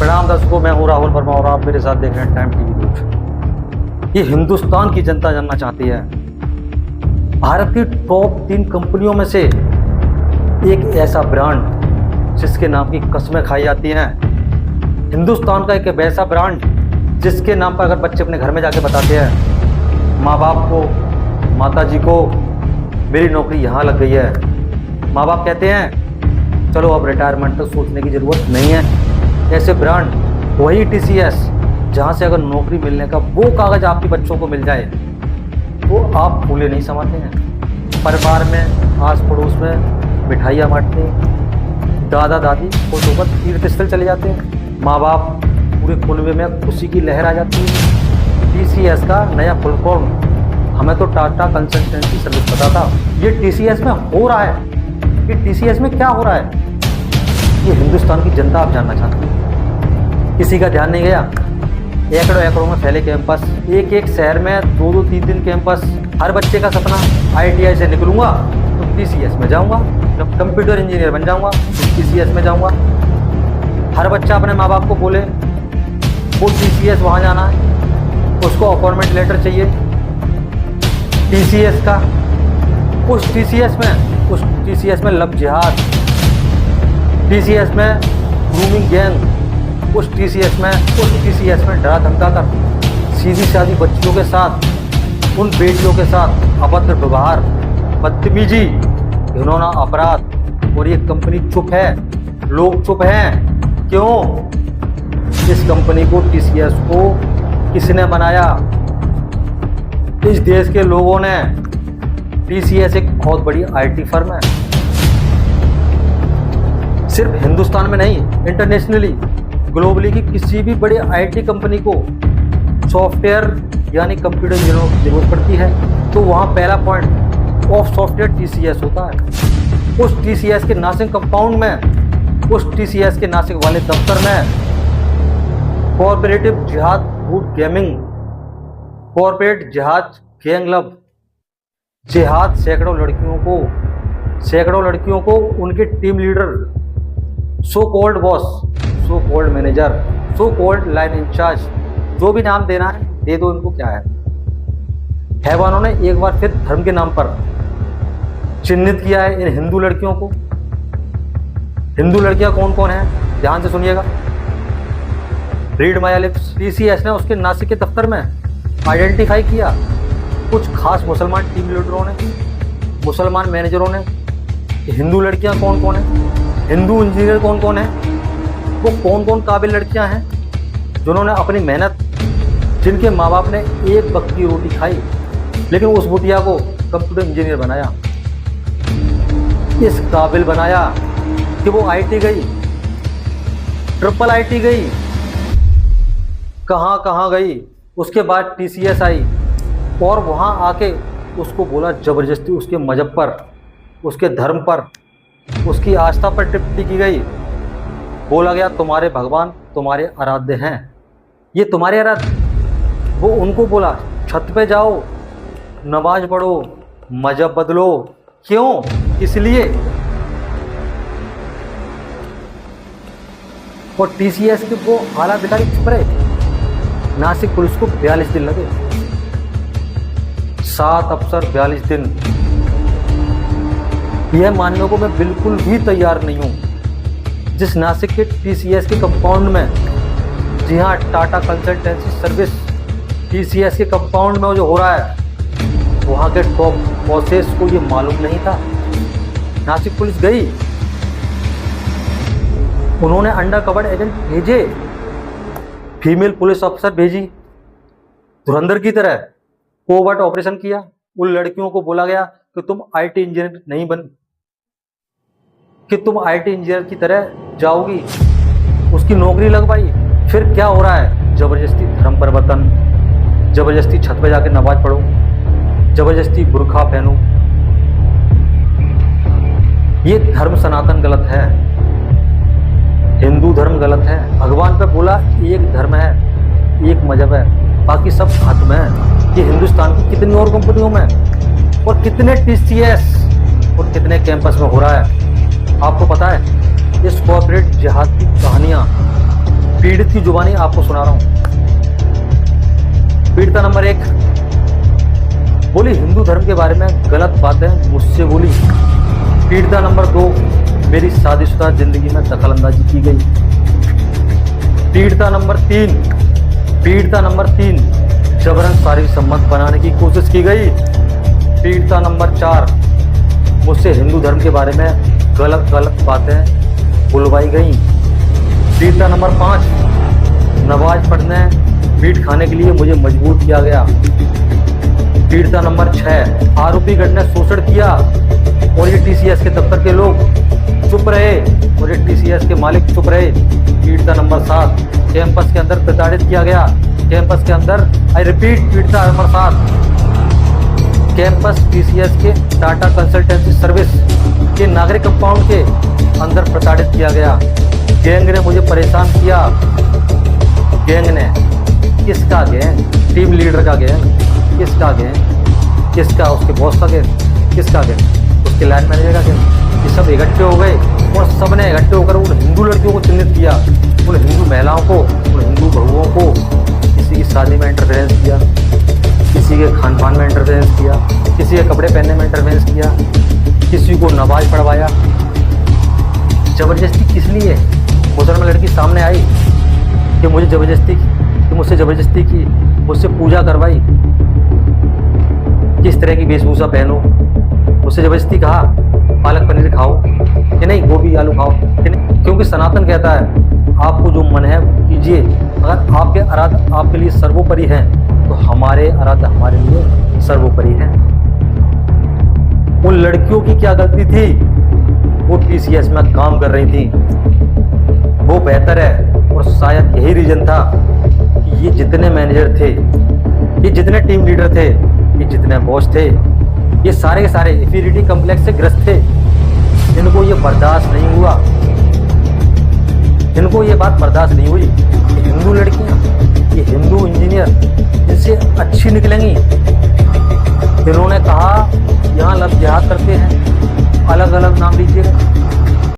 प्रणाम दर्शकों, मैं हूं राहुल वर्मा और आप मेरे साथ देख रहे हैं टाइम टीवी न्यूज। ये हिंदुस्तान की जनता जानना चाहती है, भारत की टॉप 3 कंपनियों में से एक ऐसा ब्रांड जिसके नाम की कस्में खाई जाती हैं। हिंदुस्तान का एक वैसा ब्रांड जिसके नाम पर अगर बच्चे अपने घर में जाके बताते हैं माँ बाप को, माता जी को, मेरी नौकरी यहाँ लग गई है, माँ बाप कहते हैं चलो अब रिटायरमेंट तक सोचने की ज़रूरत नहीं है। ऐसे ब्रांड वही TCS, जहाँ से अगर नौकरी मिलने का वो कागज़ आपके बच्चों को मिल जाए तो आप फूले नहीं समाते हैं। परिवार में, आस पड़ोस में मिठाइयाँ बांटते हैं, दादा दादी खुश होकर तीर्थ स्थल चले जाते हैं, माँ बाप पूरे कुनबे में खुशी की लहर आ जाती है। TCS का नया फुल फॉर्म हमें तो टाटा कंसल्टेंसी सर्विस पता था, ये TCS में हो रहा है। ये TCS में क्या हो रहा है ये हिंदुस्तान की जनता आप जानना चाहती है। किसी का ध्यान नहीं गया, एकड़ों एकड़ों में फैले कैंपस, एक एक शहर में 2-2, 3-3 कैंपस। हर बच्चे का सपना ITI से निकलूंगा तो TCS में जाऊंगा, जब कंप्यूटर इंजीनियर बन जाऊंगा तो TCS में जाऊंगा। हर बच्चा अपने माँ बाप को बोले वो TCS वहाँ जाना है, उसको अपॉइंटमेंट लेटर चाहिए TCS का। उस TCS में लव जिहाद, TCS में ग्रूमिंग गैंग, उस TCS में डरा धमका कर सीधी सादी बच्चियों के साथ, उन बेटियों के साथ अभद्र व्यवहार, बदतमीजी, घिनौना अपराध। और ये कंपनी चुप है, लोग चुप हैं। क्यों? इस कंपनी को, TCS को किसने बनाया? इस देश के लोगों ने। TCS एक बहुत बड़ी IT फर्म है, सिर्फ हिंदुस्तान में नहीं, इंटरनेशनली, ग्लोबली की किसी भी बड़ी IT कंपनी को सॉफ्टवेयर यानी कंप्यूटर इंजीनियरों की जरूरत पड़ती है तो वहाँ पहला पॉइंट ऑफ सॉफ्टवेयर TCS होता है। उस TCS के नासिक कंपाउंड में, उस TCS के नासिक वाले दफ्तर में कॉर्पोरेटिव जिहाद गुड गेमिंग, कॉर्पोरेट जिहाद गैंग लव जिहाद, सैकड़ों लड़कियों को उनके team leader, so called boss, so called manager, so called line incharge, जो भी नाम देना है दे दो, इनको क्या है। हैवानों ने एक बार फिर धर्म के नाम पर चिन्हित किया है इन हिंदू लड़कियों को। हिंदू लड़कियां कौन कौन हैं, ध्यान से सुनिएगा, रीड माय लिप्स। TCS ने उसके नासिक के दफ्तर में आइडेंटिफाई किया कुछ खास मुसलमान टीम लीडरों ने, मुसलमान मैनेजरों ने, हिंदू लड़कियां कौन कौन हैं, हिंदू इंजीनियर कौन कौन है, वो कौन कौन काबिल लड़कियां हैं जिन्होंने अपनी मेहनत, जिनके माँ बाप ने एक वक्त की रोटी खाई लेकिन उस बुटिया को कंप्यूटर इंजीनियर बनाया, इस काबिल बनाया कि वो IT गई, ट्रिपल IT गई, कहाँ गई। उसके बाद TCS आई और वहाँ आके उसको बोला ज़बरदस्ती उसके मजहब पर, उसके धर्म पर, उसकी आस्था पर टिप्पणी की गई। बोला गया तुम्हारे भगवान तुम्हारे आराध्य हैं, ये तुम्हारे आराध्य। वो उनको बोला छत पे जाओ, नमाज पढ़ो, मजहब बदलो। क्यों? इसलिए। और TCS के वो आला अधिकारी चुप रहे। नासिक पुलिस को 42 दिन लगे, 7 अफसर 42 दिन। यह मानने को मैं बिल्कुल भी तैयार नहीं हूँ जिस नासिक के TCS के कंपाउंड में, जी हाँ, टाटा कंसल्टेंसी सर्विस TCS के कंपाउंड में जो हो रहा है, वहाँ के टॉप बॉसेस को ये मालूम नहीं था। नासिक पुलिस गई, उन्होंने अंडर कवर एजेंट भेजे, फीमेल पुलिस ऑफिसर भेजी, धुरंधर की तरह कोवर्ट ऑपरेशन किया। उन लड़कियों को बोला गया कि तुम IT इंजीनियर नहीं बन, कि तुम IT इंजीनियर की तरह जाओगी, उसकी नौकरी लगवाई। फिर क्या हो रहा है? जबरदस्ती धर्म परिवर्तन, जबरदस्ती छत पे जाके नमाज पढ़ो, जबरदस्ती बुर्खा पहनो। ये धर्म सनातन गलत है, हिंदू धर्म गलत है। भगवान पे बोला एक धर्म है, एक मजहब है, बाकी सब खत्म है। ये हिंदुस्तान की कितनी और कंपनियों में और कितने TCS और कितने कैंपस में हो रहा है। आपको पता है इस कॉर्पोरेट जिहाद की कहानियाँ पीड़ित की जुबानी आपको सुना रहा हूं। पीड़िता नंबर 1 बोली हिंदू धर्म के बारे में गलत बातें मुझसे बोली। पीड़िता नंबर 2 मेरी शादीशुदा जिंदगी में दखलंदाजी की गई। पीड़िता नंबर 3 जबरन शारीरिक संबंध बनाने की कोशिश की गई। पीड़िता नंबर 4 मुझसे हिंदू धर्म के बारे में गलत बातें बुलवाई गई। पीड़िता नंबर 5 नमाज पढ़ने मीट खाने के लिए मुझे मजबूर किया गया। पीड़िता नंबर 6 आरोपी गण ने शोषण किया और ये टीसीएस के दफ्तर के लोग चुप रहे और ये टीसीएस के मालिक चुप रहे। पीड़िता नंबर 7 कैंपस के अंदर प्रताड़ित किया गया। कैंपस के अंदर आई रिपीट पीड़िता नंबर 7 कैंपस टीसीएस के टाटा कंसल्टेंसी सर्विस के नागरिक कंपाउंड के अंदर प्रताड़ित किया गया। गैंग ने मुझे परेशान किया। गैंग ने किसका गैंग? टीम लीडर का गैंग। किसका गैंग? किसका? उसके बॉस का गैंग। किसका गैंग? उसके लाइन मैनेजर का गैंग। ये सब इकट्ठे हो गए और सबने इकट्ठे होकर उन हिंदू लड़कियों को चिन्हित किया, उन हिंदू महिलाओं को, उन हिंदू बहुओं को। किसी की शादी में इंटरफेरेंस किया, किसी के खान पान में इंटरफेरेंस किया, किसी के कपड़े पहनने में इंटरफेरेंस किया, किसी को नमाज पढ़वाया। जबरदस्ती किस लिए? मुसलमान लड़की सामने आई कि मुझसे जबरदस्ती की, मुझसे पूजा करवाई, किस तरह की वेशभूषा पहनो, मुझसे जबरदस्ती कहा पालक पनीर खाओ कि नहीं, गोभी आलू खाओ कि नहीं। क्योंकि सनातन कहता है आपको जो मन है कीजिए, अगर आपके आराध्य आपके लिए सर्वोपरि हैं तो हमारे आराध्य हमारे लिए सर्वोपरि हैं। उन लड़कियों की क्या गलती थी? वो टीसीएस में काम कर रही थी, वो बेहतर है। और शायद यही रीजन था कि ये जितने मैनेजर थे, ये जितने टीम लीडर थे, ये जितने बॉस थे, ये सारे के सारे इंफीरियरिटी कॉम्प्लेक्स से ग्रस्त थे। इनको ये बर्दाश्त नहीं हुआ, इनको ये बात बर्दाश्त नहीं हुई कि हिंदू लड़कियां, ये हिंदू इंजीनियर इनसे अच्छी निकलेंगी। इन्होंने कहा यहाँ लव जिहाद करते हैं, अलग अलग नाम लीजिएगा,